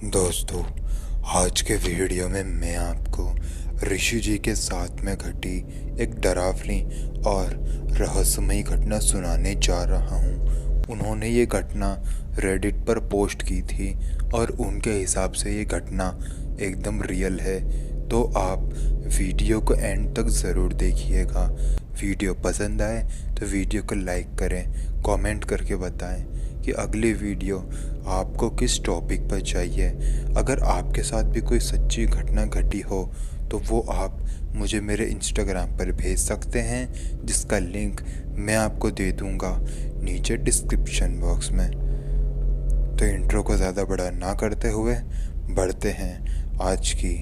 दोस्तों, आज के वीडियो में मैं आपको ऋषि जी के साथ में घटी एक डरावनी और रहस्यमयी घटना सुनाने जा रहा हूँ। उन्होंने ये घटना रेडिट पर पोस्ट की थी और उनके हिसाब से ये घटना एकदम रियल है। तो आप वीडियो को एंड तक ज़रूर देखिएगा। वीडियो पसंद आए तो वीडियो को लाइक करें, कमेंट करके बताएं कि अगली वीडियो आपको किस टॉपिक पर चाहिए। अगर आपके साथ भी कोई सच्ची घटना घटी हो तो वो आप मुझे मेरे इंस्टाग्राम पर भेज सकते हैं, जिसका लिंक मैं आपको दे दूंगा नीचे डिस्क्रिप्शन बॉक्स में। तो इंट्रो को ज़्यादा बड़ा ना करते हुए बढ़ते हैं आज की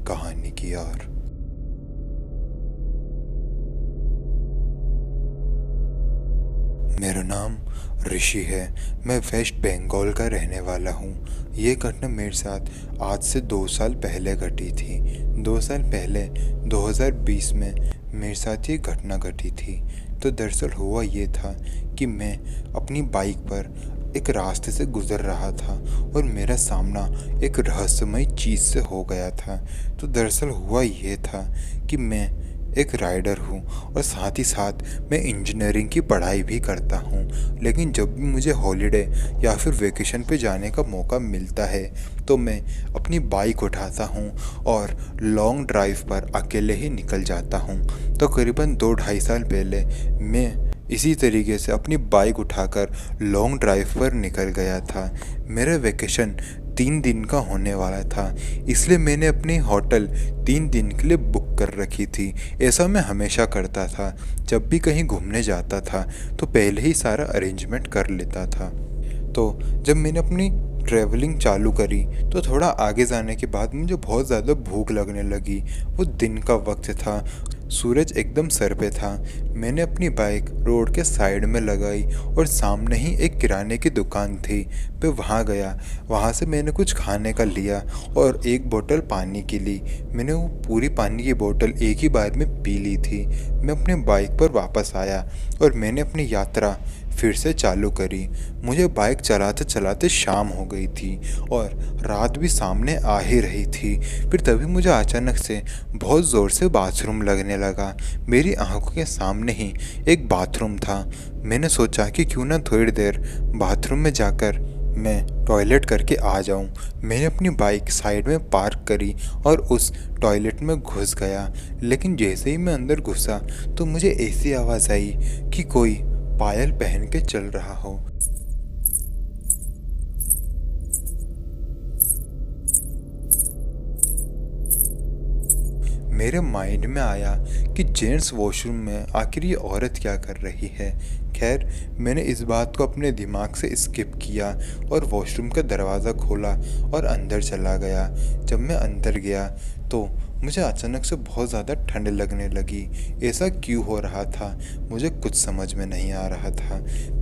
कहानी की ओर। मेरा नाम ऋषि है। मैं वेस्ट बंगाल का रहने वाला हूँ। ये घटना मेरे साथ आज से 2 साल पहले घटी थी। 2 साल पहले 2020 में मेरे साथ ये घटना घटी थी। तो दरअसल हुआ ये था कि मैं अपनी बाइक पर एक रास्ते से गुज़र रहा था और मेरा सामना एक रहस्यमय चीज़ से हो गया था। तो दरअसल हुआ ये था कि मैं एक राइडर हूँ और साथ ही साथ मैं इंजीनियरिंग की पढ़ाई भी करता हूँ। लेकिन जब भी मुझे हॉलीडे या फिर वेकेशन पे जाने का मौका मिलता है तो मैं अपनी बाइक उठाता हूँ और लॉन्ग ड्राइव पर अकेले ही निकल जाता हूँ। तो करीबन 2-2.5 साल पहले मैं इसी तरीके से अपनी बाइक उठाकर लॉन्ग ड्राइव पर निकल गया था। मेरा वेकेशन 3 दिन का होने वाला था, इसलिए मैंने अपनी होटल 3 दिन के लिए बुक कर रखी थी। ऐसा मैं हमेशा करता था। जब भी कहीं घूमने जाता था तो पहले ही सारा अरेंजमेंट कर लेता था। तो जब मैंने अपनी ट्रैवलिंग चालू करी तो थोड़ा आगे जाने के बाद मुझे बहुत ज़्यादा भूख लगने लगी। वो दिन का वक्त था, सूरज एकदम सर पे था। मैंने अपनी बाइक रोड के साइड में लगाई और सामने ही एक किराने की दुकान थी। मैं वहाँ गया, वहाँ से मैंने कुछ खाने का लिया और एक बोतल पानी की ली। मैंने वो पूरी पानी की बोतल एक ही बार में पी ली थी। मैं अपने बाइक पर वापस आया और मैंने अपनी यात्रा फिर से चालू करी। मुझे बाइक चलाते चलाते शाम हो गई थी और रात भी सामने आ ही रही थी। फिर तभी मुझे अचानक से बहुत ज़ोर से बाथरूम लगने लगा। मेरी आंखों के सामने ही एक बाथरूम था। मैंने सोचा कि क्यों ना थोड़ी देर बाथरूम में जाकर मैं टॉयलेट करके आ जाऊं। मैंने अपनी बाइक साइड में पार्क करी और उस टॉयलेट में घुस गया। लेकिन जैसे ही मैं अंदर घुसा तो मुझे ऐसी आवाज़ आई कि कोई पायल पहन के चल रहा हो। मेरे माइंड में आया कि जेंट्स वॉशरूम में आखिर ये औरत क्या कर रही है। खैर, मैंने इस बात को अपने दिमाग से स्किप किया और वॉशरूम का दरवाज़ा खोला और अंदर चला गया। जब मैं अंदर गया तो मुझे अचानक से बहुत ज़्यादा ठंड लगने लगी। ऐसा क्यों हो रहा था मुझे कुछ समझ में नहीं आ रहा था।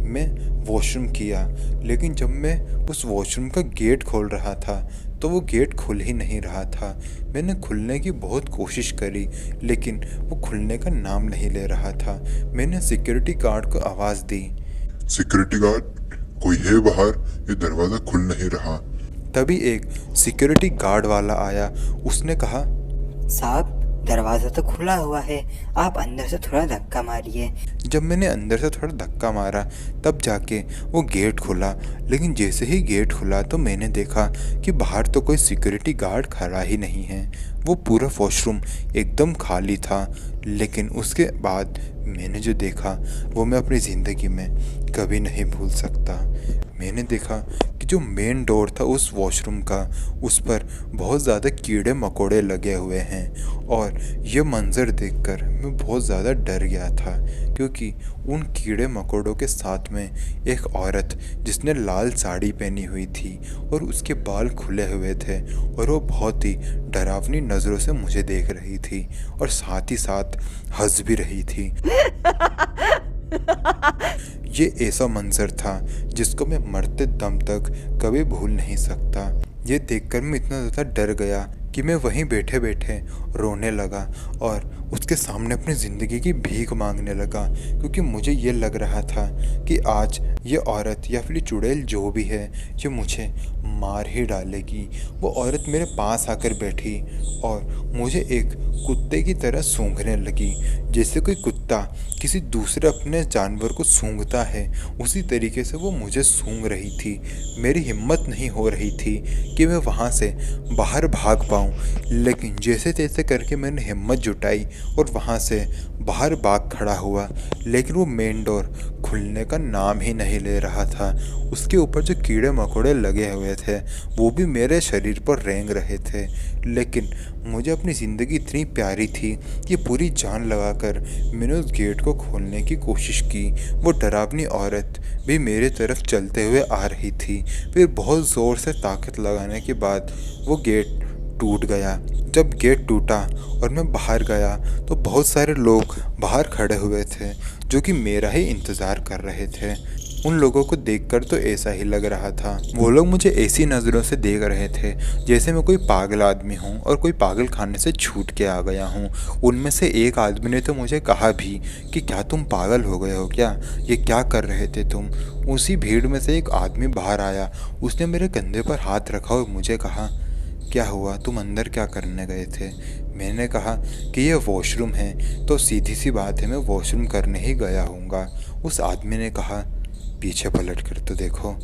मैं वॉशरूम किया, लेकिन जब मैं उस वॉशरूम का गेट खोल रहा था तो वो गेट खुल ही नहीं रहा था। मैंने खुलने की बहुत कोशिश करी, लेकिन वो खुलने का नाम नहीं ले रहा था। मैंने सिक्योरिटी गार्ड को आवाज़ दी, सिक्योरिटी गार्ड, कोई है बाहर? ये दरवाजा खुल नहीं रहा। तभी एक सिक्योरिटी गार्ड वाला आया। उसने कहा, साहब, दरवाज़ा तो खुला हुआ है, आप अंदर से थोड़ा धक्का मारिए। जब मैंने अंदर से थोड़ा धक्का मारा तब जाके वो गेट खुला। लेकिन जैसे ही गेट खुला तो मैंने देखा कि बाहर तो कोई सिक्योरिटी गार्ड खड़ा ही नहीं है। वो पूरा वॉशरूम एकदम खाली था। लेकिन उसके बाद मैंने जो देखा वो मैं अपनी ज़िंदगी में कभी नहीं भूल सकता। मैंने देखा कि जो मेन डोर था उस वॉशरूम का, उस पर बहुत ज़्यादा कीड़े मकोड़े लगे हुए हैं। और ये मंज़र देखकर मैं बहुत ज़्यादा डर गया था, क्योंकि उन कीड़े मकोड़ों के साथ में एक औरत जिसने लाल साड़ी पहनी हुई थी और उसके बाल खुले हुए थे और वो बहुत ही डरावनी नज़रों से मुझे देख रही थी और साथ ही साथ हंस भी रही थी। ये ऐसा मंजर था जिसको मैं मरते दम तक कभी भूल नहीं सकता। ये देखकर मैं इतना ज़्यादा डर गया कि मैं वहीं बैठे बैठे रोने लगा और उसके सामने अपनी ज़िंदगी की भीख मांगने लगा, क्योंकि मुझे ये लग रहा था कि आज ये औरत या फिर चुड़ैल जो भी है ये मुझे मार ही डालेगी। वो औरत मेरे पास आकर बैठी और मुझे एक कुत्ते की तरह सूंघने लगी। जैसे कोई कुत्ता किसी दूसरे अपने जानवर को सूंघता है, उसी तरीके से वो मुझे सूंघ रही थी। मेरी हिम्मत नहीं हो रही थी कि मैं वहाँ से बाहर भाग पाऊँ, लेकिन जैसे तैसे करके मैंने हिम्मत जुटाई और वहाँ से बाहर भाग खड़ा हुआ। लेकिन वो मेन डोर खुलने का नाम ही नहीं ले रहा था। उसके ऊपर जो कीड़े मकोड़े लगे हुए थे वो भी मेरे शरीर पर रेंग रहे थे। लेकिन मुझे अपनी ज़िंदगी इतनी प्यारी थी कि पूरी जान लगाकर मैंने उस गेट को खोलने की कोशिश की। वो डरावनी औरत भी मेरे तरफ चलते हुए आ रही थी। फिर बहुत ज़ोर से ताकत लगाने के बाद वो गेट टूट गया। जब गेट टूटा और मैं बाहर गया तो बहुत सारे लोग बाहर खड़े हुए थे जो कि मेरा ही इंतज़ार कर रहे थे। उन लोगों को देखकर तो ऐसा ही लग रहा था, वो लोग मुझे ऐसी नज़रों से देख रहे थे जैसे मैं कोई पागल आदमी हूँ और कोई पागल खाने से छूट के आ गया हूँ। उनमें से एक आदमी ने तो मुझे कहा भी कि क्या तुम पागल हो गए हो क्या, ये क्या कर रहे थे तुम। उसी भीड़ में से एक आदमी बाहर आया, उसने मेरे कंधे पर हाथ रखा और मुझे कहा, क्या हुआ, तुम अंदर क्या करने गए थे। मैंने कहा कि ये वॉशरूम है तो सीधी सी बात है, मैं वॉशरूम करने ही गया हूँगा। उस आदमी ने कहा, पीछे पलट कर तो देखो।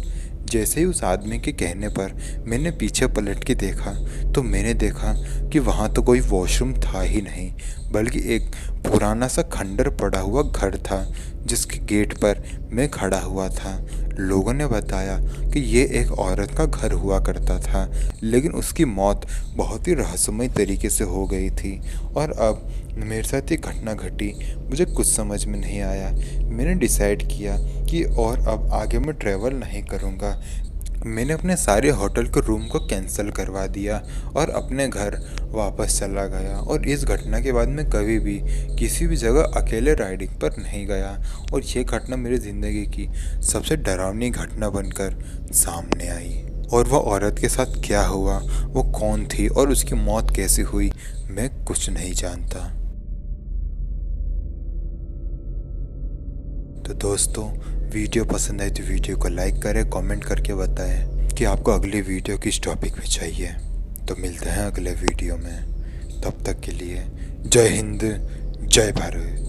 जैसे ही उस आदमी के कहने पर मैंने पीछे पलट के देखा तो मैंने देखा कि वहाँ तो कोई वॉशरूम था ही नहीं, बल्कि एक पुराना सा खंडर पड़ा हुआ घर था जिसके गेट पर मैं खड़ा हुआ था। लोगों ने बताया कि ये एक औरत का घर हुआ करता था, लेकिन उसकी मौत बहुत ही रहस्यमय तरीके से हो गई थी और अब मेरे साथ ये घटना घटी। मुझे कुछ समझ में नहीं आया। मैंने डिसाइड किया कि और अब आगे मैं ट्रैवल नहीं करूँगा। मैंने अपने सारे होटल के रूम को कैंसिल करवा दिया और अपने घर वापस चला गया। और इस घटना के बाद मैं कभी भी किसी भी जगह अकेले राइडिंग पर नहीं गया और ये घटना मेरी ज़िंदगी की सबसे डरावनी घटना बनकर सामने आई। और वह औरत के साथ क्या हुआ, वो कौन थी और उसकी मौत कैसे हुई, मैं कुछ नहीं जानता। तो दोस्तों, वीडियो पसंद आए तो वीडियो को लाइक करें, कमेंट करके बताएं कि आपको अगली वीडियो किस टॉपिक पे चाहिए। तो मिलते हैं अगले वीडियो में, तब तक के लिए जय हिंद, जय भारत।